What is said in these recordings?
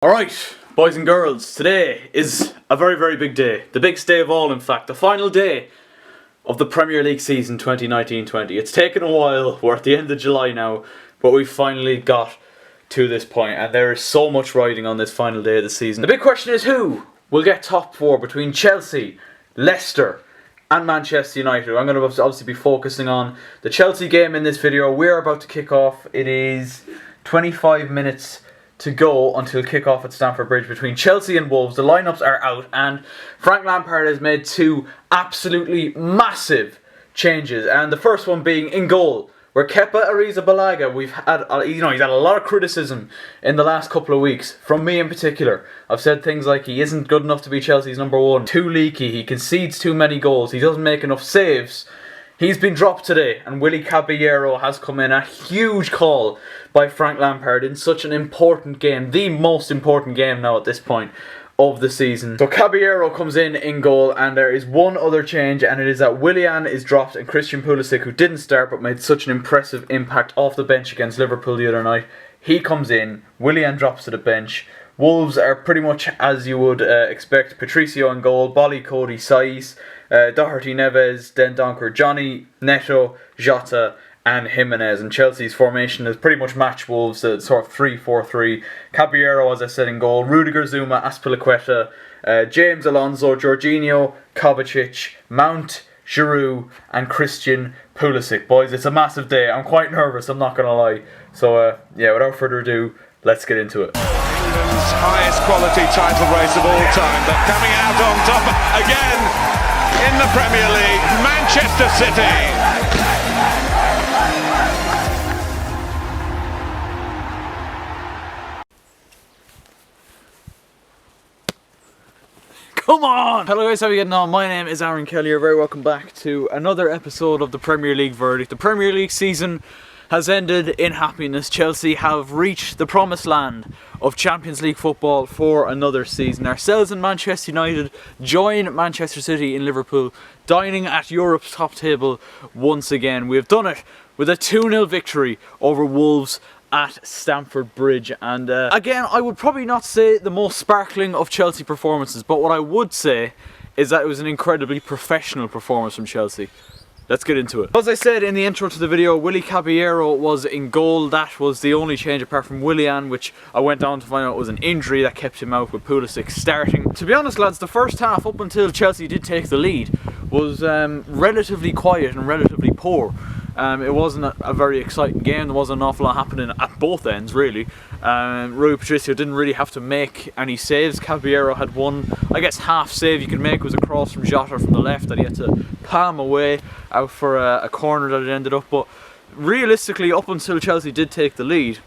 Alright, boys and girls, today is a very big day. The biggest day of all, in fact. The final day of the Premier League season 2019-20. It's taken a while, we're at the end of July now, but we finally got to this point, and there is so much riding on this final day of the season. The big question is who will get top four between Chelsea, Leicester and Manchester United. I'm going to obviously be focusing on the Chelsea game in this video. We're about to kick off. It is 25 minutes to go until kick-off at Stamford Bridge between Chelsea and Wolves. The lineups are out and Frank Lampard has made two absolutely massive changes, and the first one being in goal, where Kepa Arrizabalaga, we've had he's had a lot of criticism in the last couple of weeks, from me in particular. I've said things like he isn't good enough to be Chelsea's number one, too leaky, he concedes too many goals, he doesn't make enough saves. He's been dropped today, and Willy Caballero has come in. A huge call by Frank Lampard in such an important game, the most important game now at this point of the season. So Caballero comes in goal, and there is one other change, and it is that Willian is dropped and Christian Pulisic, who didn't start but made such an impressive impact off the bench against Liverpool the other night, he comes in, Willian drops to the bench. Wolves are pretty much as you would expect. Patricio in goal, Bolly, Cody, Saiz, Doherty, Neves, Dendoncker, Johnny, Neto, Jota and Jimenez. And Chelsea's formation has pretty much matched Wolves, sort of 3-4-3. Caballero, as I said, in goal. Rudiger, Zuma, Azpilicueta, James Alonso, Jorginho, Kovacic, Mount, Giroud and Christian Pulisic. Boys, it's a massive day. I'm quite nervous, I'm not going to lie. So, yeah, without further ado, let's get into it. England's highest quality title race of all time, but coming out on top again in the Premier League, Manchester City. Come on! Hello guys, how are you getting on? My name is Aaron Kelly. You're very welcome back to another episode of the Premier League Verdict. The Premier League season has ended in happiness. Chelsea have reached the promised land of Champions League football for another season. Ourselves and Manchester United join Manchester City in Liverpool, dining at Europe's top table once again. We have done it with a 2-0 victory over Wolves at Stamford Bridge, and again, I would probably not say the most sparkling of Chelsea performances, but what I would say is that it was an incredibly professional performance from Chelsea. Let's get into it. As I said in the intro to the video, Willy Caballero was in goal. That was the only change apart from Willian, which I went on to find out was an injury that kept him out, with Pulisic starting. To be honest lads, the first half, up until Chelsea did take the lead, was relatively quiet and relatively poor. It wasn't a very exciting game. There wasn't an awful lot happening at both ends, really. Rui Patricio didn't really have to make any saves. Caballero had one, I guess, half save you could make was a cross from Jota from the left that he had to palm away out for a corner that it ended up. But realistically, up until Chelsea did take the lead,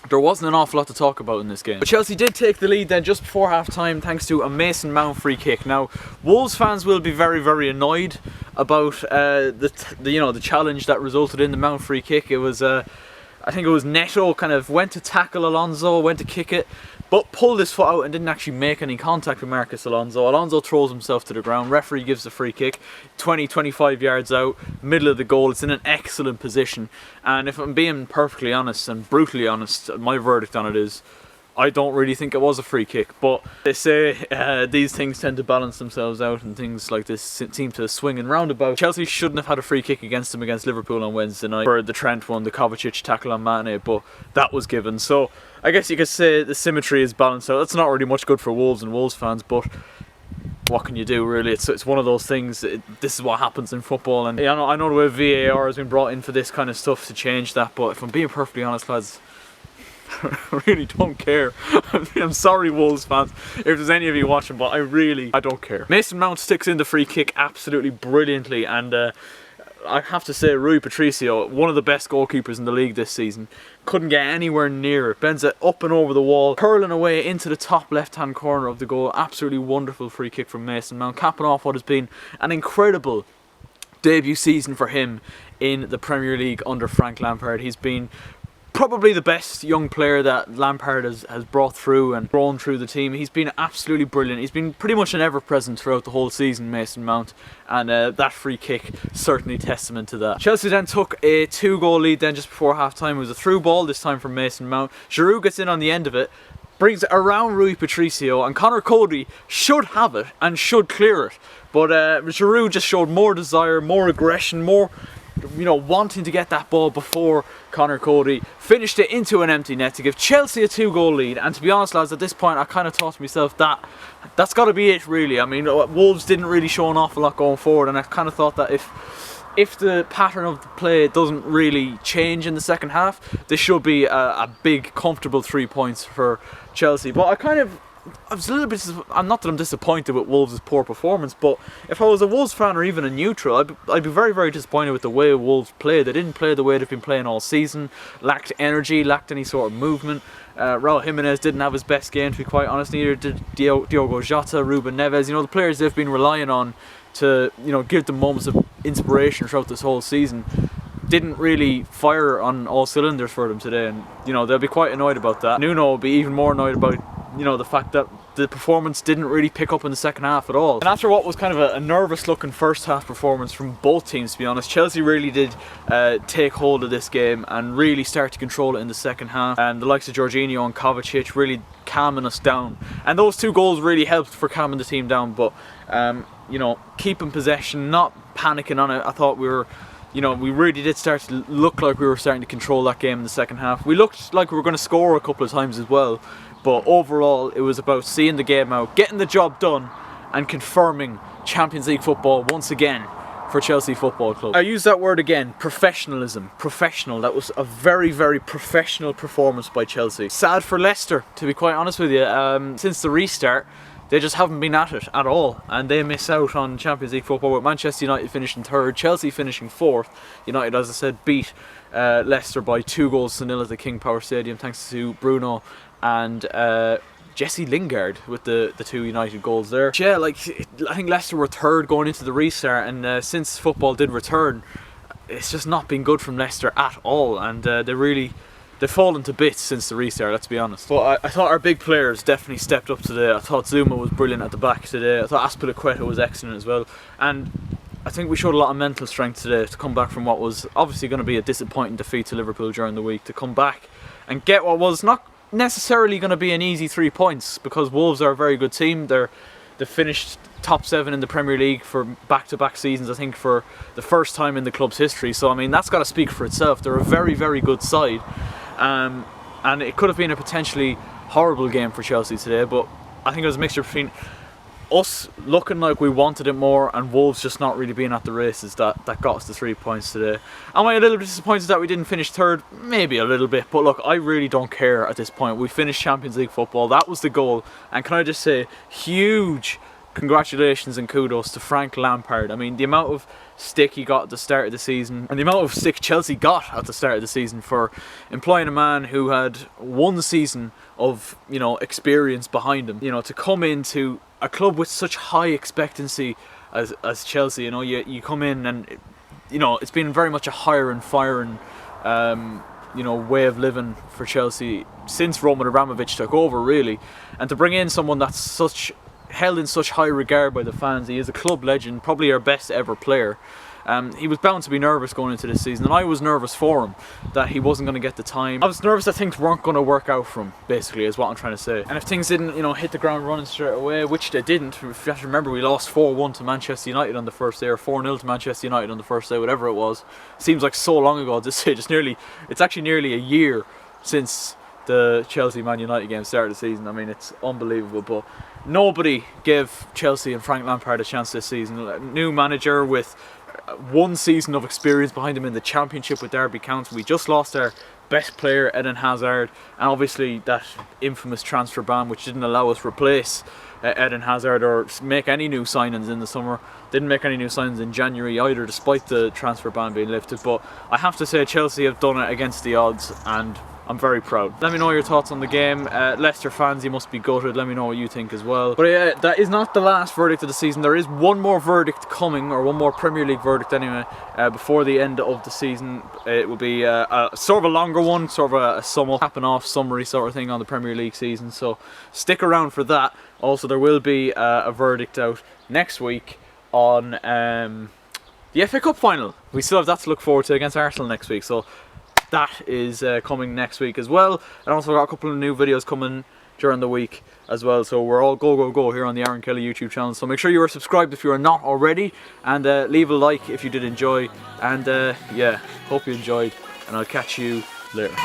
there wasn't an awful lot to talk about in this game. But Chelsea did take the lead then just before half time thanks to a Mason Mount free kick. Now, Wolves fans will be very annoyed about the challenge that resulted in the Mount free kick. It was I think it was Neto kind of went to tackle Alonso, went to kick it, but pulled his foot out and didn't actually make any contact with Marcos Alonso. Alonso throws himself to the ground, referee gives the free kick, 20-25 yards out, middle of the goal. It's in an excellent position, and if I'm being perfectly honest and brutally honest, my verdict on it is I don't really think it was a free kick, but they say these things tend to balance themselves out and things like this seem to swing and roundabout. Chelsea shouldn't have had a free kick against them against Liverpool on Wednesday night for the Trent one, the Kovacic tackle on Mane, but that was given. So I guess you could say the symmetry is balanced out. It's not really much good for Wolves and Wolves fans, but what can you do, really? It's one of those things. This is what happens in football, and I know the way VAR has been brought in for this kind of stuff to change that, but if I'm being perfectly honest lads, I really don't care. I'm sorry Wolves fans if there's any of you watching, but I don't care. Mason Mount sticks in the free kick absolutely brilliantly, and I have to say Rui Patricio, one of the best goalkeepers in the league this season, couldn't get anywhere near it. Bends it up and over the wall, curling away into the top left hand corner of the goal. Absolutely wonderful free kick from Mason Mount, capping off what has been an incredible debut season for him in the Premier League under Frank Lampard. He's been probably the best young player that Lampard has brought through and grown through the team. He's been absolutely brilliant. He's been pretty much an ever-present throughout the whole season, Mason Mount, and that free kick certainly testament to that. Chelsea then took a 2-goal lead then just before half-time. It was a through ball, this time from Mason Mount. Giroud gets in on the end of it, brings it around Rui Patricio, and Conor Cody should have it and should clear it. But Giroud just showed more desire, more aggression, more, wanting to get that ball before Conor Cody. Finished it into an empty net to give Chelsea a 2-goal lead. And to be honest, lads, at this point I kind of thought to myself that's got to be it, really. I mean, Wolves didn't really show an awful lot going forward, and I kind of thought that if the pattern of the play doesn't really change in the second half, this should be a big, comfortable 3 points for Chelsea. But I was a little bit, not that I'm disappointed with Wolves' poor performance, but if I was a Wolves fan or even a neutral, I'd be very, very disappointed with the way Wolves played. They didn't play the way they've been playing all season, lacked energy, lacked any sort of movement. Raul Jimenez didn't have his best game, to be quite honest, neither did Diogo Jota, Ruben Neves. The players they've been relying on to, give them moments of inspiration throughout this whole season didn't really fire on all cylinders for them today, and they'll be quite annoyed about that. Nuno will be even more annoyed about the fact that the performance didn't really pick up in the second half at all. And after what was kind of a nervous looking first half performance from both teams, to be honest, Chelsea really did take hold of this game and really start to control it in the second half, and the likes of Jorginho and Kovacic really calming us down, and those 2 goals really helped for calming the team down. But keeping possession, not panicking on it, I thought we really did start to look like we were starting to control that game in the second half. We looked like we were going to score a couple of times as well, but overall it was about seeing the game out, getting the job done, and confirming Champions League football once again for Chelsea Football Club. I use that word again, professionalism. Professional. That was a very, very professional performance by Chelsea. Sad for Leicester, to be quite honest with you. Since the restart, they just haven't been at it at all, and they miss out on Champions League football, with Manchester United finishing 3rd, Chelsea finishing 4th. United, as I said, beat Leicester by 2-0 at the King Power Stadium, thanks to Bruno and Jesse Lingard with the 2 United goals there. Yeah, I think Leicester were 3rd going into the restart, and since football did return, it's just not been good from Leicester at all, and they've fallen to bits since the restart, let's be honest. But I thought our big players definitely stepped up today. I thought Zuma was brilliant at the back today. I thought Azpilicueta was excellent as well. And I think we showed a lot of mental strength today to come back from what was obviously going to be a disappointing defeat to Liverpool during the week, to come back and get what was not necessarily going to be an easy 3 points, because Wolves are a very good team. They finished top 7 in the Premier League for back-to-back seasons, I think, for the first time in the club's history. So, I mean, that's got to speak for itself. They're a very, very good side. And it could have been a potentially horrible game for Chelsea today, but I think it was a mixture between us looking like we wanted it more and Wolves just not really being at the races that got us the 3 points today. Am I a little bit disappointed that we didn't finish 3rd? Maybe a little bit, but look, I really don't care at this point. We finished Champions League football, that was the goal, and can I just say, huge congratulations and kudos to Frank Lampard. I mean, the amount of stick he got at the start of the season, and the amount of stick Chelsea got at the start of the season for employing a man who had 1 season of experience behind him, to come into a club with such high expectancy as Chelsea. You come in and it's been very much a hire and firing way of living for Chelsea since Roman Abramovich took over, really, and to bring in someone that's held in such high regard by the fans. He is a club legend, probably our best ever player. He was bound to be nervous going into this season, and I was nervous for him that he wasn't going to get the time. I was nervous that things weren't going to work out for him, basically, is what I'm trying to say. And if things didn't, hit the ground running straight away, which they didn't. If you have to remember, we lost 4-1 to Manchester United on the first day, or 4-0 to Manchester United on the first day, whatever it was. Seems like so long ago at this stage. It's actually nearly a year since the Chelsea-Man United game started the season. I mean, it's unbelievable, but nobody gave Chelsea and Frank Lampard a chance this season. A new manager with 1 season of experience behind him in the Championship with Derby County. We just lost our best player, Eden Hazard, and obviously that infamous transfer ban which didn't allow us to replace Eden Hazard or make any new signings in the summer. Didn't make any new signings in January either, despite the transfer ban being lifted. But I have to say, Chelsea have done it against the odds, and I'm very proud. Let me know your thoughts on the game. Leicester fans, you must be gutted. Let me know what you think as well. But that is not the last verdict of the season. There is one more verdict coming, or one more Premier League verdict anyway, before the end of the season. It will be sort of a longer one, sort of a sum up, capping off summary sort of thing on the Premier League season. So stick around for that. Also, there will be a verdict out next week on the FA Cup final. We still have that to look forward to against Arsenal next week. So that is coming next week as well. And also got a couple of new videos coming during the week as well. So we're all go here on the Aaron Kelly YouTube channel. So make sure you are subscribed if you are not already, and leave a like if you did enjoy. And yeah, hope you enjoyed, and I'll catch you later.